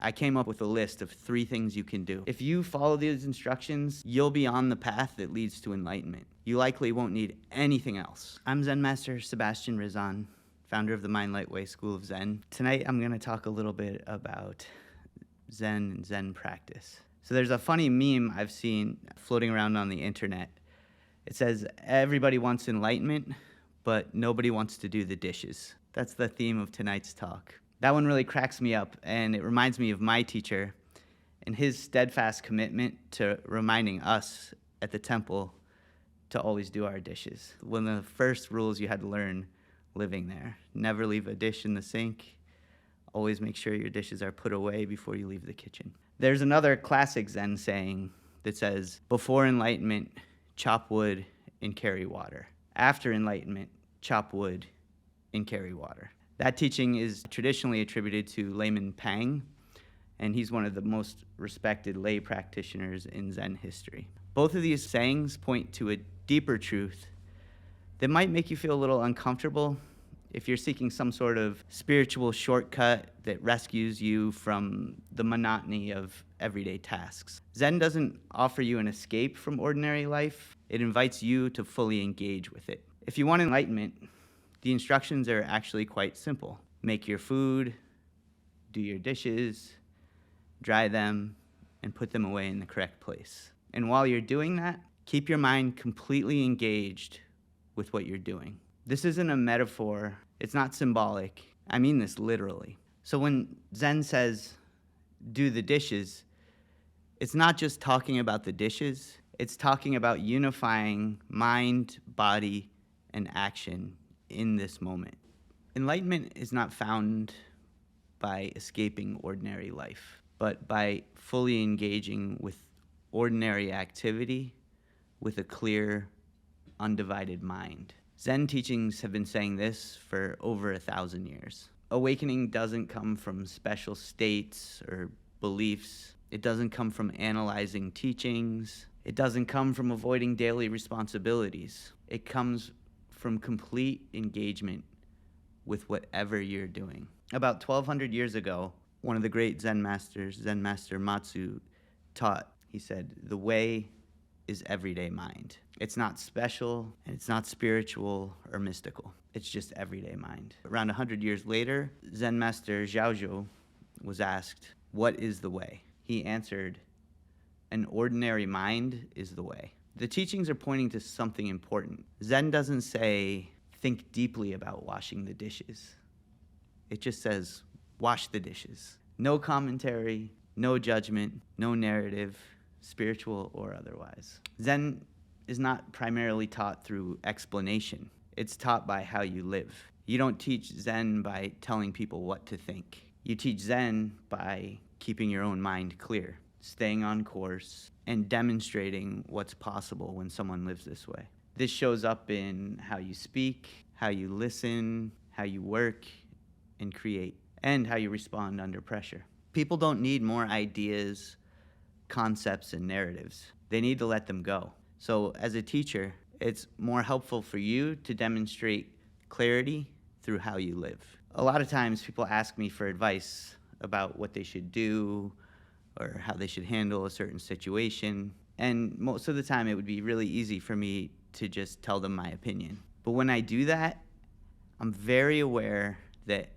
I came up with a list of 3 things you can do. If you follow these instructions, you'll be on the path that leads to enlightenment. You likely won't need anything else. I'm Zen Master Sebastian Rizzon, founder of the Mind Light Way School of Zen. Tonight, I'm going to talk a little bit about Zen and Zen practice. So there's a funny meme I've seen floating around on the internet. It says, everybody wants enlightenment, but nobody wants to do the dishes. That's the theme of tonight's talk. That one really cracks me up, and it reminds me of my teacher and his steadfast commitment to reminding us at the temple to always do our dishes. One of the first rules you had to learn living there. Never leave a dish in the sink. Always make sure your dishes are put away before you leave the kitchen. There's another classic Zen saying that says, before enlightenment, chop wood and carry water. After enlightenment, chop wood and carry water. That teaching is traditionally attributed to Layman Pang, and he's one of the most respected lay practitioners in Zen history. Both of these sayings point to a deeper truth that might make you feel a little uncomfortable if you're seeking some sort of spiritual shortcut that rescues you from the monotony of everyday tasks. Zen doesn't offer you an escape from ordinary life. It invites you to fully engage with it. If you want enlightenment, the instructions are actually quite simple. Make your food, do your dishes, dry them, and put them away in the correct place. And while you're doing that, keep your mind completely engaged with what you're doing. This isn't a metaphor. It's not symbolic. I mean this literally. So when Zen says, do the dishes, it's not just talking about the dishes. It's talking about unifying mind, body, and action in this moment. Enlightenment is not found by escaping ordinary life, but by fully engaging with ordinary activity with a clear, undivided mind. Zen teachings have been saying this for over 1,000 years. Awakening doesn't come from special states or beliefs. It doesn't come from analyzing teachings. It doesn't come from avoiding daily responsibilities. It comes from complete engagement with whatever you're doing. About 1,200 years ago, one of the great Zen masters, Zen Master Matsu, taught, he said, the way is everyday mind. It's not special, and it's not spiritual or mystical. It's just everyday mind. Around 100 years later, Zen Master Zhaozhou was asked, what is the way? He answered, an ordinary mind is the way. The teachings are pointing to something important. Zen doesn't say, think deeply about washing the dishes. It just says, wash the dishes. No commentary, no judgment, no narrative, spiritual or otherwise. Zen is not primarily taught through explanation. It's taught by how you live. You don't teach Zen by telling people what to think. You teach Zen by keeping your own mind clear, staying on course, and demonstrating what's possible when someone lives this way. This shows up in how you speak, how you listen, how you work and create, and how you respond under pressure. People don't need more ideas, concepts, and narratives. They need to let them go. So as a teacher, it's more helpful for you to demonstrate clarity through how you live. A lot of times people ask me for advice about what they should do or how they should handle a certain situation. And most of the time it would be really easy for me to just tell them my opinion. But when I do that, I'm very aware that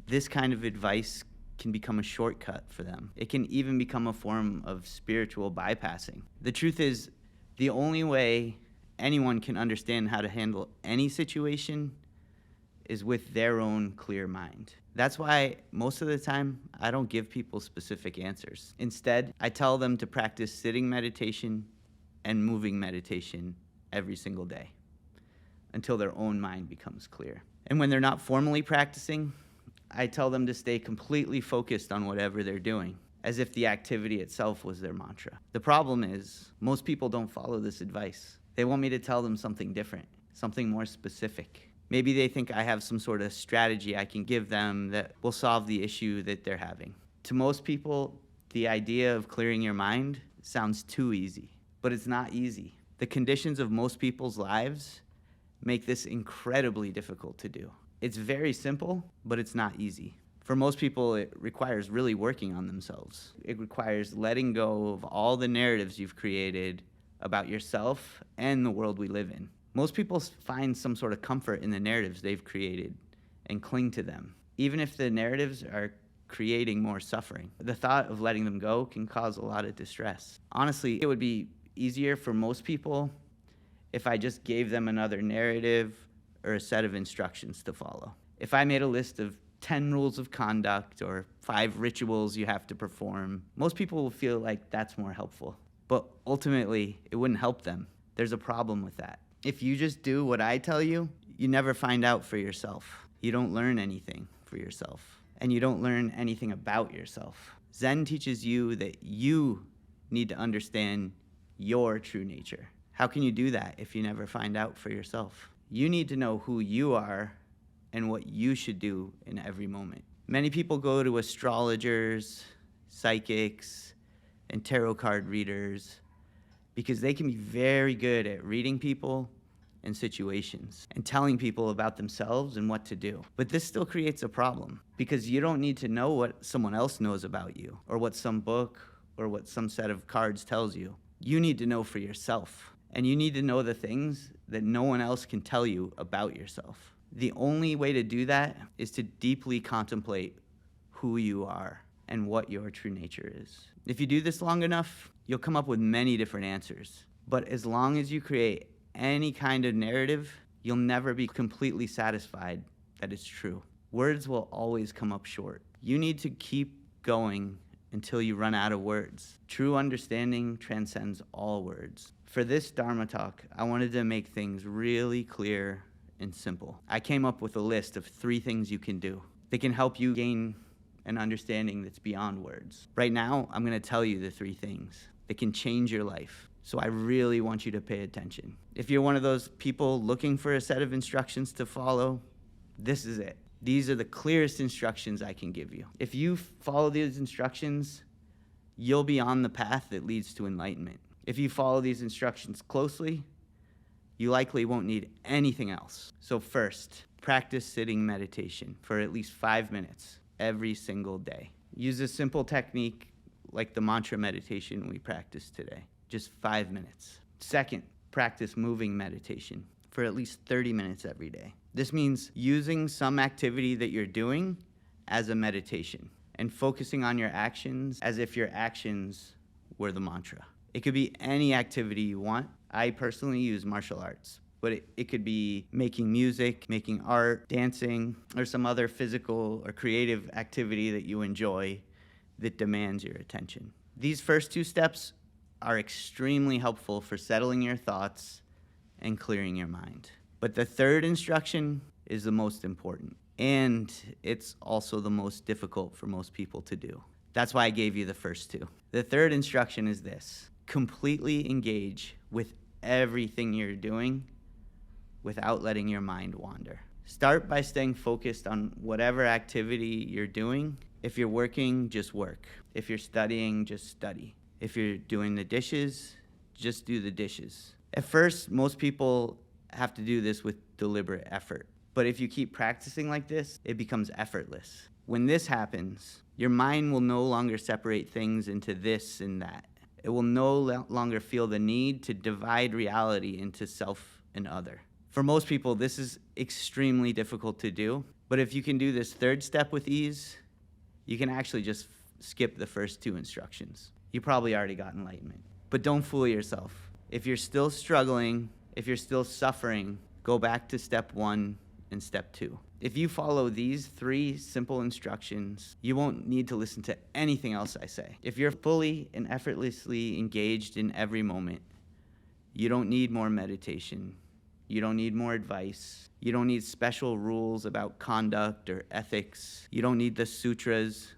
this kind of advice can become a shortcut for them. It can even become a form of spiritual bypassing. The truth is, the only way anyone can understand how to handle any situation is with their own clear mind. That's why most of the time, I don't give people specific answers. Instead, I tell them to practice sitting meditation and moving meditation every single day until their own mind becomes clear. And when they're not formally practicing, I tell them to stay completely focused on whatever they're doing, as if the activity itself was their mantra. The problem is, most people don't follow this advice. They want me to tell them something different, something more specific. Maybe they think I have some sort of strategy I can give them that will solve the issue that they're having. To most people, the idea of clearing your mind sounds too easy, but it's not easy. The conditions of most people's lives make this incredibly difficult to do. It's very simple, but it's not easy. For most people, it requires really working on themselves. It requires letting go of all the narratives you've created about yourself and the world we live in. Most people find some sort of comfort in the narratives they've created and cling to them, even if the narratives are creating more suffering. The thought of letting them go can cause a lot of distress. Honestly, it would be easier for most people if I just gave them another narrative or a set of instructions to follow. If I made a list of 10 rules of conduct or 5 rituals you have to perform, most people will feel like that's more helpful. But ultimately, it wouldn't help them. There's a problem with that. If you just do what I tell you, you never find out for yourself. You don't learn anything for yourself. And you don't learn anything about yourself. Zen teaches you that you need to understand your true nature. How can you do that if you never find out for yourself? You need to know who you are and what you should do in every moment. Many people go to astrologers, psychics, and tarot card readers because they can be very good at reading people and situations and telling people about themselves and what to do. But this still creates a problem because you don't need to know what someone else knows about you or what some book or what some set of cards tells you. You need to know for yourself, and you need to know the things that no one else can tell you about yourself. The only way to do that is to deeply contemplate who you are and what your true nature is. If you do this long enough, you'll come up with many different answers. But as long as you create any kind of narrative, you'll never be completely satisfied that it's true. Words will always come up short. You need to keep going until you run out of words. True understanding transcends all words. For this Dharma talk, I wanted to make things really clear and simple. I came up with a list of 3 things you can do that can help you gain an understanding that's beyond words. Right now, I'm going to tell you the 3 things that can change your life. So I really want you to pay attention. If you're one of those people looking for a set of instructions to follow, this is it. These are the clearest instructions I can give you. If you follow these instructions, you'll be on the path that leads to enlightenment. If you follow these instructions closely, you likely won't need anything else. So first, practice sitting meditation for at least 5 minutes every single day. Use a simple technique like the mantra meditation we practiced today. Just 5 minutes. Second, practice moving meditation for at least 30 minutes every day. This means using some activity that you're doing as a meditation and focusing on your actions as if your actions were the mantra. It could be any activity you want. I personally use martial arts, but it could be making music, making art, dancing, or some other physical or creative activity that you enjoy that demands your attention. These first 2 steps are extremely helpful for settling your thoughts and clearing your mind. But the 3rd instruction is the most important, and it's also the most difficult for most people to do. That's why I gave you the first 2. The 3rd instruction is this: completely engage with everything you're doing without letting your mind wander. Start by staying focused on whatever activity you're doing. If you're working, just work. If you're studying, just study. If you're doing the dishes, just do the dishes. At first, most people have to do this with deliberate effort. But if you keep practicing like this, it becomes effortless. When this happens, your mind will no longer separate things into this and that. It will no longer feel the need to divide reality into self and other. For most people, this is extremely difficult to do. But if you can do this 3rd step with ease, you can actually just skip the first 2 instructions. You probably already got enlightenment. But don't fool yourself. If you're still struggling, if you're still suffering, go back to step 1 and step 2. If you follow these 3 simple instructions, you won't need to listen to anything else I say. If you're fully and effortlessly engaged in every moment, you don't need more meditation. You don't need more advice. You don't need special rules about conduct or ethics. You don't need the sutras.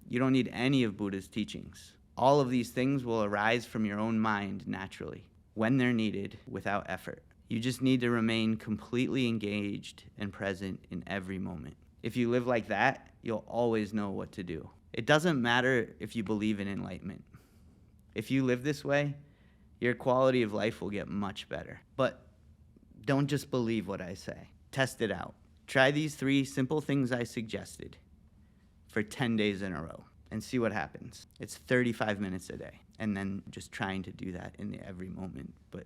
You don't need any of Buddha's teachings. All of these things will arise from your own mind naturally, when they're needed, without effort. You just need to remain completely engaged and present in every moment. If you live like that, you'll always know what to do. It doesn't matter if you believe in enlightenment. If you live this way, your quality of life will get much better. But don't just believe what I say. Test it out. Try these 3 simple things I suggested. for 10 days in a row and see what happens. It's 35 minutes a day. And then just trying to do that in every moment, but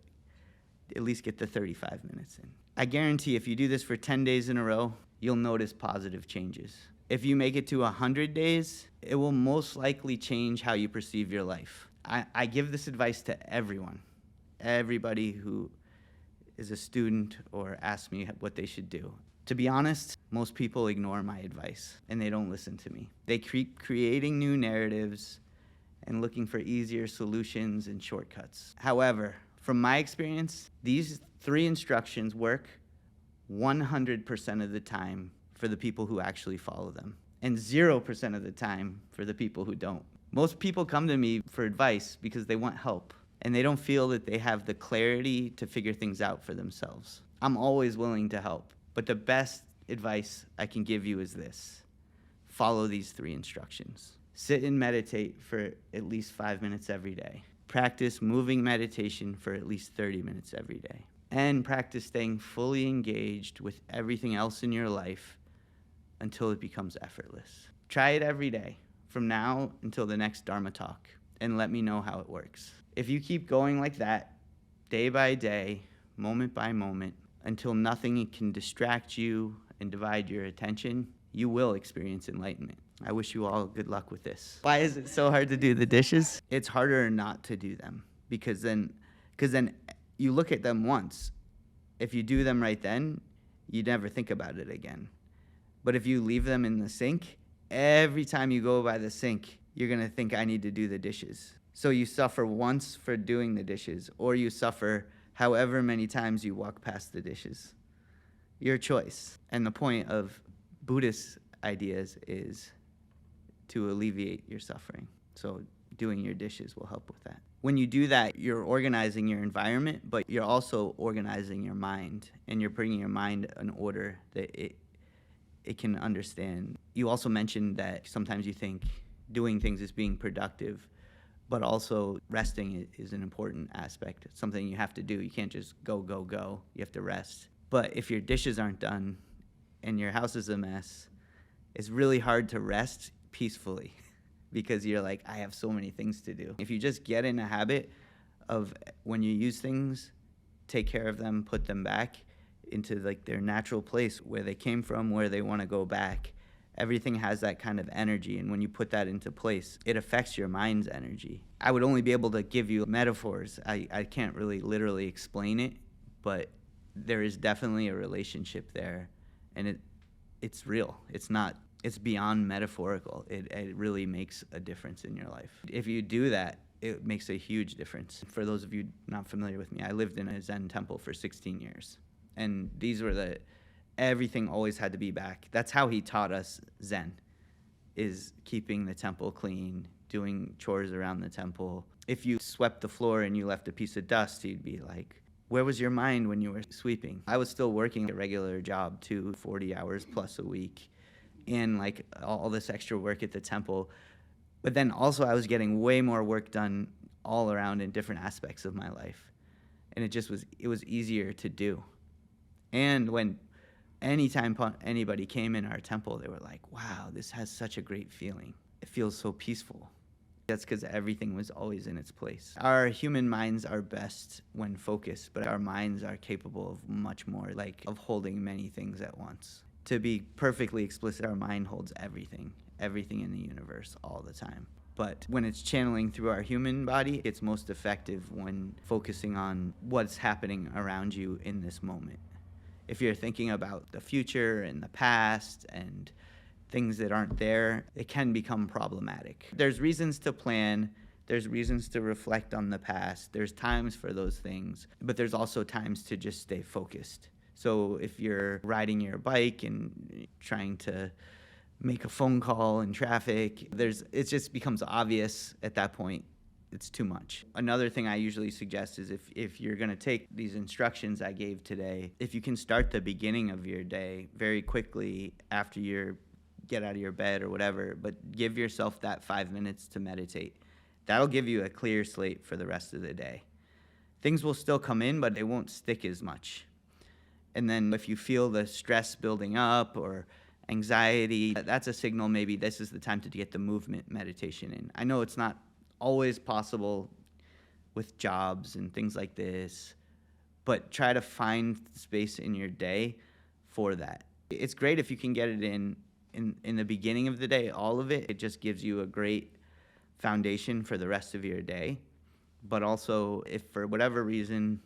at least get the 35 minutes in. I guarantee if you do this for 10 days in a row, you'll notice positive changes. If you make it to 100 days, it will most likely change how you perceive your life. I give this advice to everyone, everybody who is a student or asks me what they should do. To be honest, most people ignore my advice and they don't listen to me. They keep creating new narratives and looking for easier solutions and shortcuts. However, from my experience, these 3 instructions work 100% of the time for the people who actually follow them, and 0% of the time for the people who don't. Most people come to me for advice because they want help, and they don't feel that they have the clarity to figure things out for themselves. I'm always willing to help, but the best advice I can give you is this: follow these 3 instructions. Sit and meditate for at least 5 minutes every day. Practice moving meditation for at least 30 minutes every day. And practice staying fully engaged with everything else in your life until it becomes effortless. Try it every day, from now until the next Dharma talk, and let me know how it works. If you keep going like that, day by day, moment by moment, until nothing can distract you and divide your attention, you will experience enlightenment. I wish you all good luck with this. Why is it so hard to do the dishes? It's harder not to do them because then you look at them once. If you do them right then, you never think about it again. But if you leave them in the sink, every time you go by the sink, you're gonna think, I need to do the dishes. So you suffer once for doing the dishes, or you suffer however many times you walk past the dishes. Your choice. And the point of Buddhist ideas is to alleviate your suffering. So doing your dishes will help with that. When you do that, you're organizing your environment, but you're also organizing your mind, and you're bringing your mind in order that it can understand. You also mentioned that sometimes you think doing things is being productive, but also resting is an important aspect. It's something you have to do. You can't just go, go, go. You have to rest. But if your dishes aren't done and your house is a mess, it's really hard to rest peacefully because you're like, I have so many things to do. If you just get in a habit of when you use things, take care of them, put them back into like their natural place where they came from, where they want to go back. Everything has that kind of energy, and when you put that into place, it affects your mind's energy. I would only be able to give you metaphors. I can't really literally explain it, but there is definitely a relationship there, and it's real. It's beyond metaphorical. It really makes a difference in your life. If you do that, it makes a huge difference. For those of you not familiar with me, I lived in a Zen temple for 16 years. And these were everything always had to be back. That's how he taught us Zen, is keeping the temple clean, doing chores around the temple. If you swept the floor and you left a piece of dust, he'd be like, where was your mind when you were sweeping? I was still working a regular job too, 40 hours plus a week, and like all this extra work at the temple. But then also I was getting way more work done all around in different aspects of my life. And it was easier to do. And anytime anybody came in our temple, they were like, wow, this has such a great feeling. It feels so peaceful. That's because everything was always in its place. Our human minds are best when focused, but our minds are capable of much more, like of holding many things at once. To be perfectly explicit, our mind holds everything in the universe all the time. But when it's channeling through our human body, it's most effective when focusing on what's happening around you in this moment. If you're thinking about the future and the past and things that aren't there, it can become problematic. There's reasons to plan, there's reasons to reflect on the past, there's times for those things, but there's also times to just stay focused. So if you're riding your bike and trying to make a phone call in traffic, it just becomes obvious at that point. It's too much. Another thing I usually suggest is if you're going to take these instructions I gave today, if you can start the beginning of your day very quickly after you get out of your bed or whatever, but give yourself that 5 minutes to meditate. That'll give you a clear slate for the rest of the day. Things will still come in, but they won't stick as much. And then if you feel the stress building up or anxiety, that's a signal maybe this is the time to get the movement meditation in. I know it's not always possible with jobs and things like this, but try to find space in your day for that. It's great if you can get it in the beginning of the day, all of it. It just gives you a great foundation for the rest of your day. But also, if for whatever reason,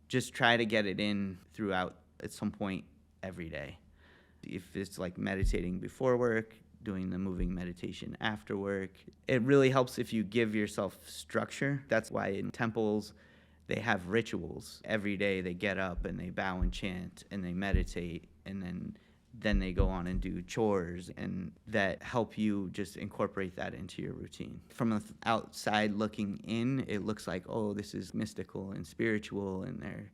just try to get it in throughout at some point every day. If it's like meditating before work, doing the moving meditation after work, it really helps if you give yourself structure. That's why in temples, they have rituals. Every day they get up and they bow and chant and they meditate, and then they go on and do chores, and that help you just incorporate that into your routine. From the outside looking in, it looks like, oh, this is mystical and spiritual, and they're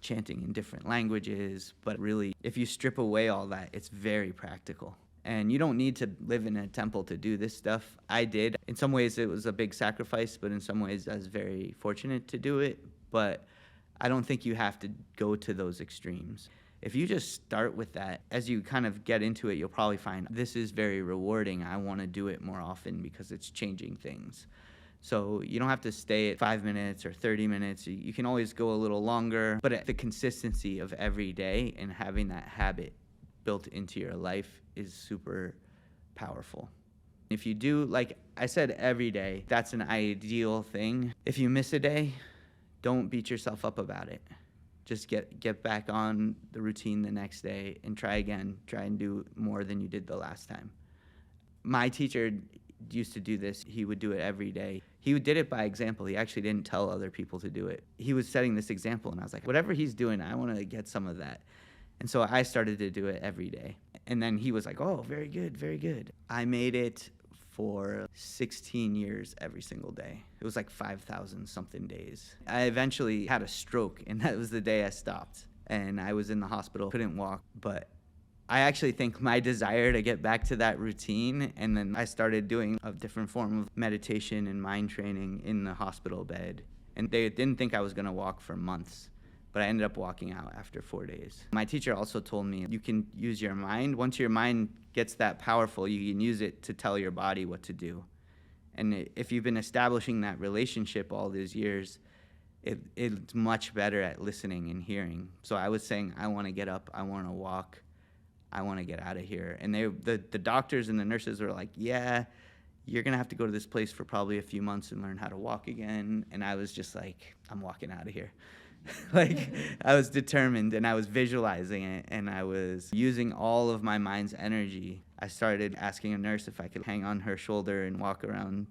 chanting in different languages. But really, if you strip away all that, it's very practical. And you don't need to live in a temple to do this stuff. I did. In some ways, it was a big sacrifice, but in some ways, I was very fortunate to do it. But I don't think you have to go to those extremes. If you just start with that, as you kind of get into it, you'll probably find this is very rewarding. I want to do it more often because it's changing things. So you don't have to stay at 5 minutes or 30 minutes. You can always go a little longer, but the consistency of every day and having that habit built into your life is super powerful. If you do, like I said, every day, that's an ideal thing. If you miss a day, don't beat yourself up about it. Just get back on the routine the next day and try again. Try and do more than you did the last time. My teacher used to do this. He would do it every day. He did it by example. He actually didn't tell other people to do it. He was setting this example, and I was like, whatever he's doing, I want to get some of that. And so I started to do it every day. And then he was like, oh, very good, very good. I made it for 16 years every single day. It was like 5,000 something days. I eventually had a stroke, and that was the day I stopped. And I was in the hospital, couldn't walk. But I actually think my desire to get back to that routine, and then I started doing a different form of meditation and mind training in the hospital bed. And they didn't think I was gonna walk for months, but I ended up walking out after 4 days. My teacher also told me you can use your mind. Once your mind gets that powerful, you can use it to tell your body what to do. And if you've been establishing that relationship all these years, it's much better at listening and hearing. So I was saying, I want to get up, I want to walk, I want to get out of here. And the doctors and the nurses were like, yeah, you're going to have to go to this place for probably a few months and learn how to walk again. And I was just like, I'm walking out of here. Like, I was determined, and I was visualizing it, and I was using all of my mind's energy. I started asking a nurse if I could hang on her shoulder and walk around.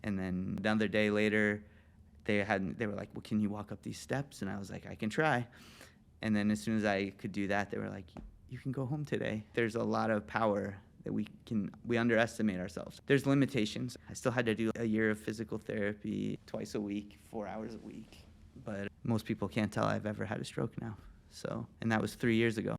And then another day later, they were like, well, can you walk up these steps? And I was like, I can try. And then as soon as I could do that, they were like, you can go home today. There's a lot of power that we underestimate ourselves. There's limitations. I still had to do a year of physical therapy twice a week, 4 hours a week. But most people can't tell I've ever had a stroke now. And that was 3 years ago.